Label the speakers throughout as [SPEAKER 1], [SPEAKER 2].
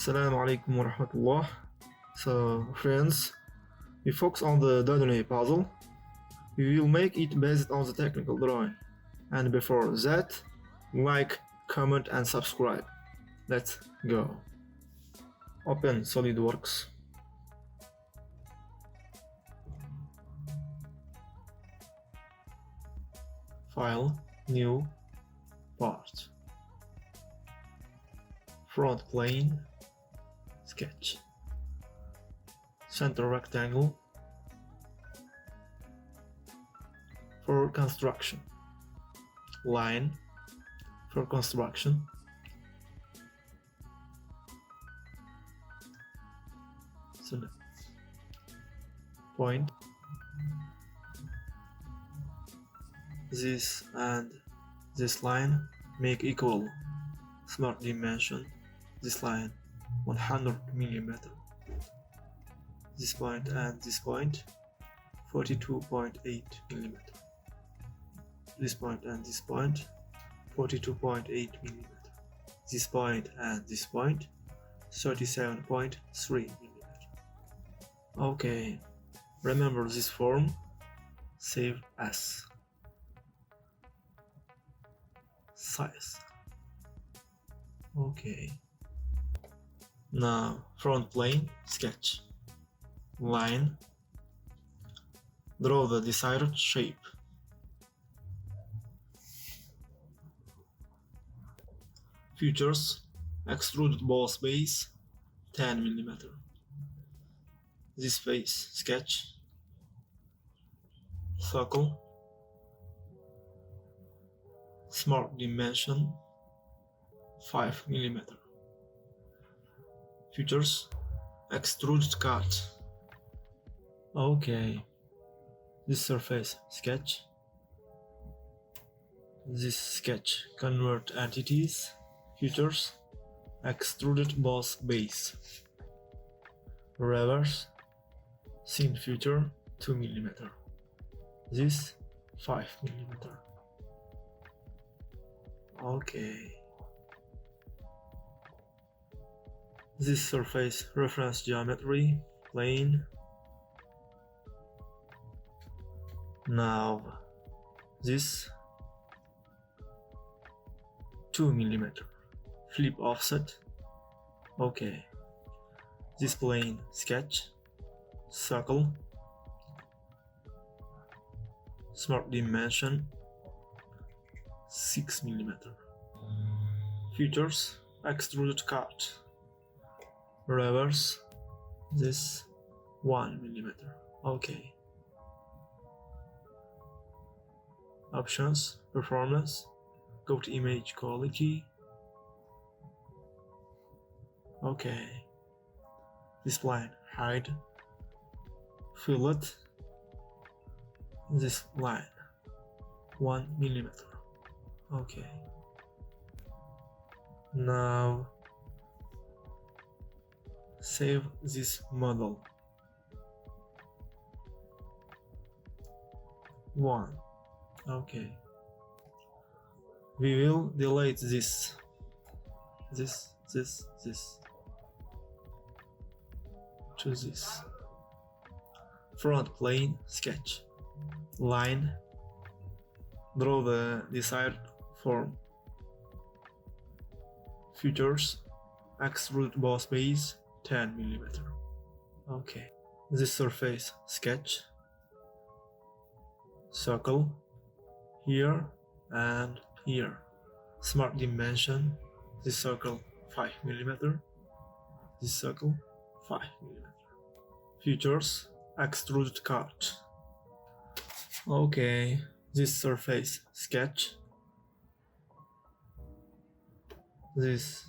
[SPEAKER 1] Assalamu alaikum wa rahmatullah. So, friends, we focus on the Dudeney puzzle. We will make it based on the technical drawing. And before that, like, comment and subscribe. Let's go. Open Solidworks. File, New, Part. Front plane, Sketch. Center rectangle. For construction. Line for construction. So point. This and this line make equal smart dimension. This line 100 millimeter. This point and this point 42.8 millimeter. This point and this point 42.8 millimeter. This point and this point 37.3 millimeter. Okay, remember this form. Save as size. Okay. Now front plane, sketch. Line. Draw the desired shape. Features. Extruded boss base 10 millimeter. This face, sketch. Circle. Smart dimension 5 millimeter. Features. Extruded cut. Okay. This surface, sketch. This sketch, convert entities. Features. Extruded boss base. Reverse. Scene feature 2 millimeter. This 5 millimeter. Okay. This surface reference geometry, plane. Now this 2 millimeter. Flip offset. Okay. This plane, sketch. Circle. Smart dimension 6 millimeter. Features. Extruded cut. Reverse. This 1 millimeter. Okay. Options. Performance. Go to image quality. Okay. This line, hide. Fillet. This line 1 millimeter. Okay. Now save this model. 1. Okay. We will delete this to this. Front plane, sketch. Line. Draw the desired form. Features. Extrude boss base 10 millimeter. Okay. This surface, sketch. Circle. Here and here. Smart dimension. This circle 5 millimeter. This circle 5 millimeter. Features. Extruded cut. Okay. This surface, sketch. This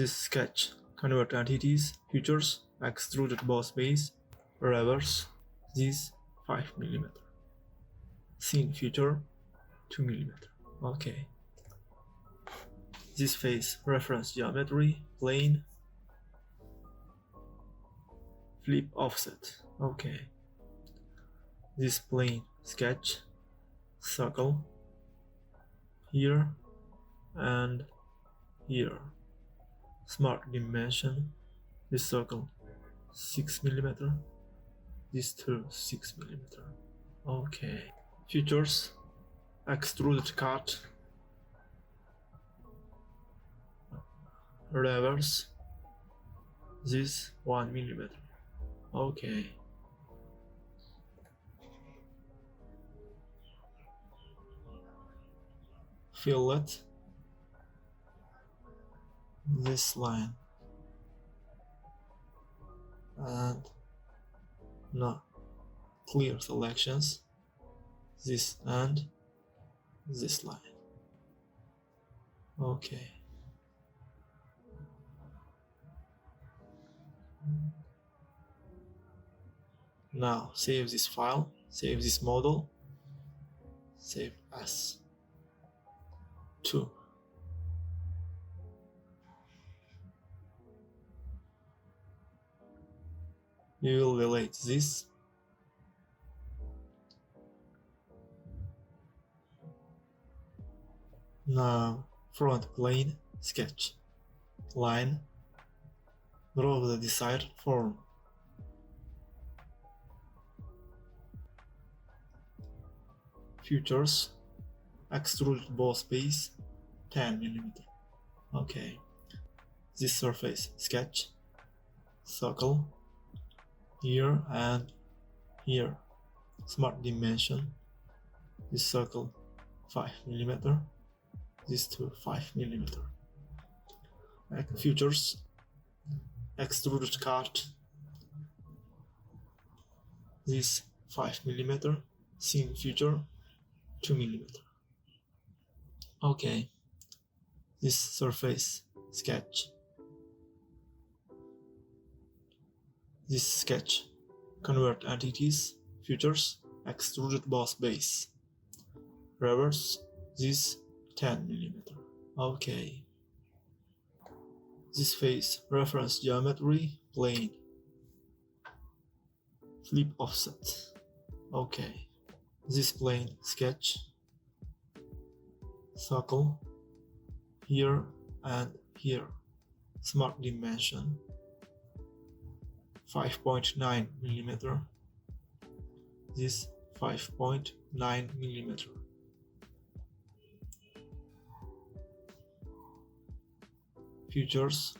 [SPEAKER 1] sketch, convert entities. Features. Extruded boss base. Reverse. This 5 millimeter. Scene feature 2 millimeter. Okay. This face, reference geometry, plane. Flip offset. Okay. This plane, sketch. Circle. Here and here. Smart dimension. This circle 6 millimeter. This too 6 millimeter. Okay. Features: extruded cut, reverse. This 1 millimeter. Okay. Fillet. This line. And no clear selections. This and this line. Okay. Now save this file, save this model, save as 2. We will delete this. Now front plane sketch. Line. Draw the desired form. Features: extruded boss base 10 millimeter. Okay. This surface sketch. Circle. Here and here. Smart dimension. This circle 5 millimeter. This too 5 millimeter. Features: extruded cut. This 5 millimeter. Scene feature 2 millimeter. Okay. This surface sketch. This sketch. Convert entities. Features: extruded boss base. Reverse. This 10 millimeter. Okay. This face reference geometry plane. Flip offset. Okay. This plane sketch. Circle. Here and here. Smart dimension 5.9 millimeter. This 5.9 millimeter. Features: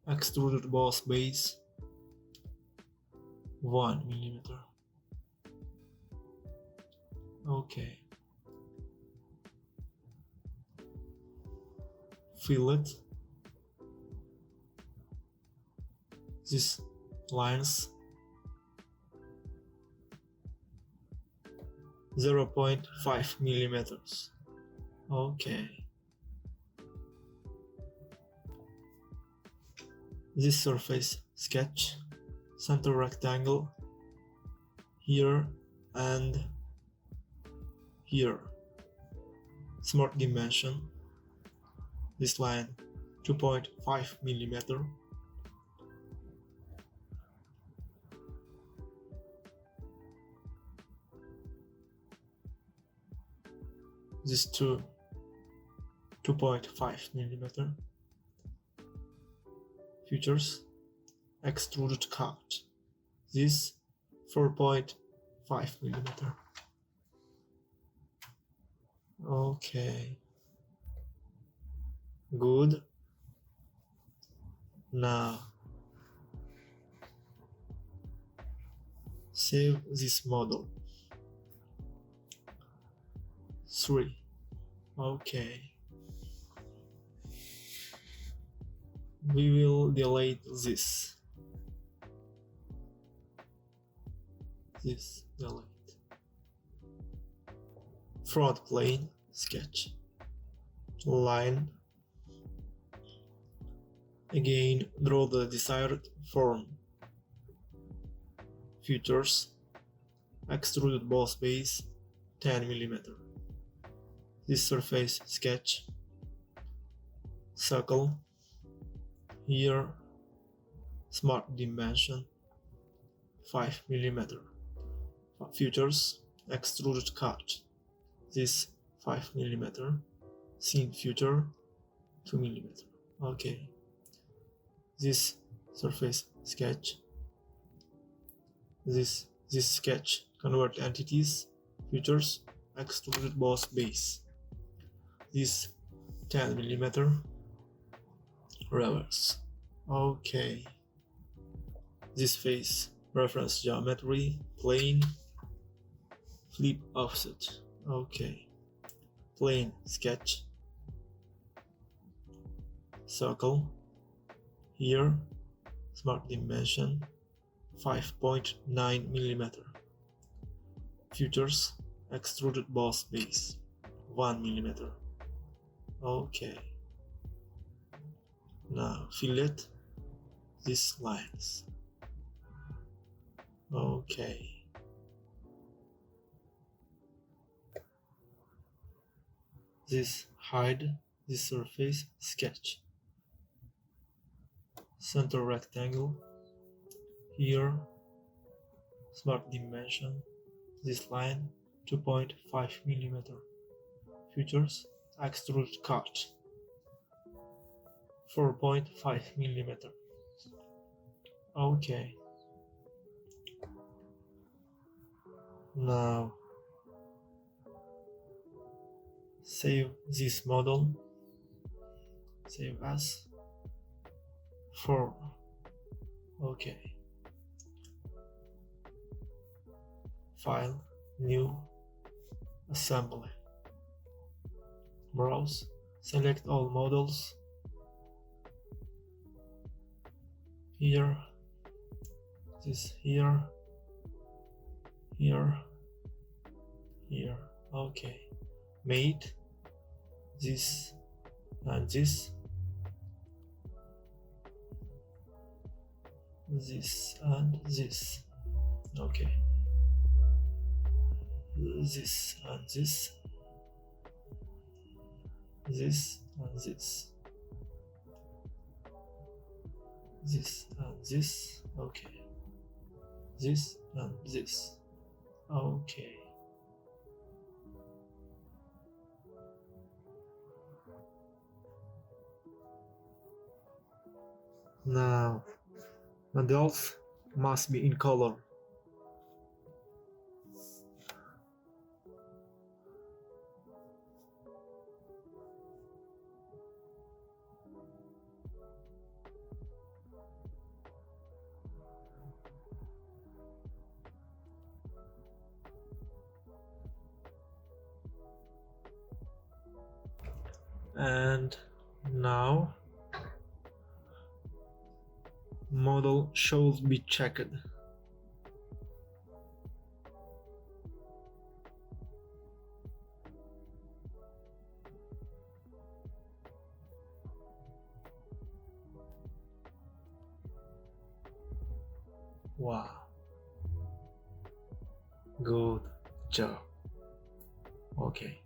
[SPEAKER 1] extruded boss base 1 millimeter. Okay. Fillet. These lines 0.5 millimeters. Okay. This surface sketch. Center rectangle. Here and here. Smart dimension. This line 2.5 millimeter. This 2.5 millimeter. Features: extruded cut. This 4.5 millimeter. Okay. Good. Now save this model. 3. Okay. We will delete this. Delete. Front plane sketch. Line. Again, draw the desired form. Features: extruded boss base 10 millimeter. This surface sketch. Circle. Here. Smart dimension 5 millimeter. Features: extruded cut. This 5 millimeter. Scene feature 2 millimeter. Okay. this surface sketch. This sketch convert entities, features, extruded boss base. This 10 mm reverse. Okay. This face reference geometry, plane, flip offset. Okay. Plane sketch. Circle. Here, smart dimension 5.9 mm. Features, extruded boss base 1 mm. Okay. Now fillet these lines. Okay. This hide this surface sketch. Center rectangle. Here, smart dimension. This line 2.5 mm. Features, extrude cut 4.5 mm. Okay. Now save this model. Save as 4. Okay. File, new, assembly. Browse, select all models. Here, this here, here, here. Okay. Made this and this and this. Okay. This and this and this and this. Okay. This and this. Okay. Now models must be in color. And now model should be checked. Wow. Good job. Okay.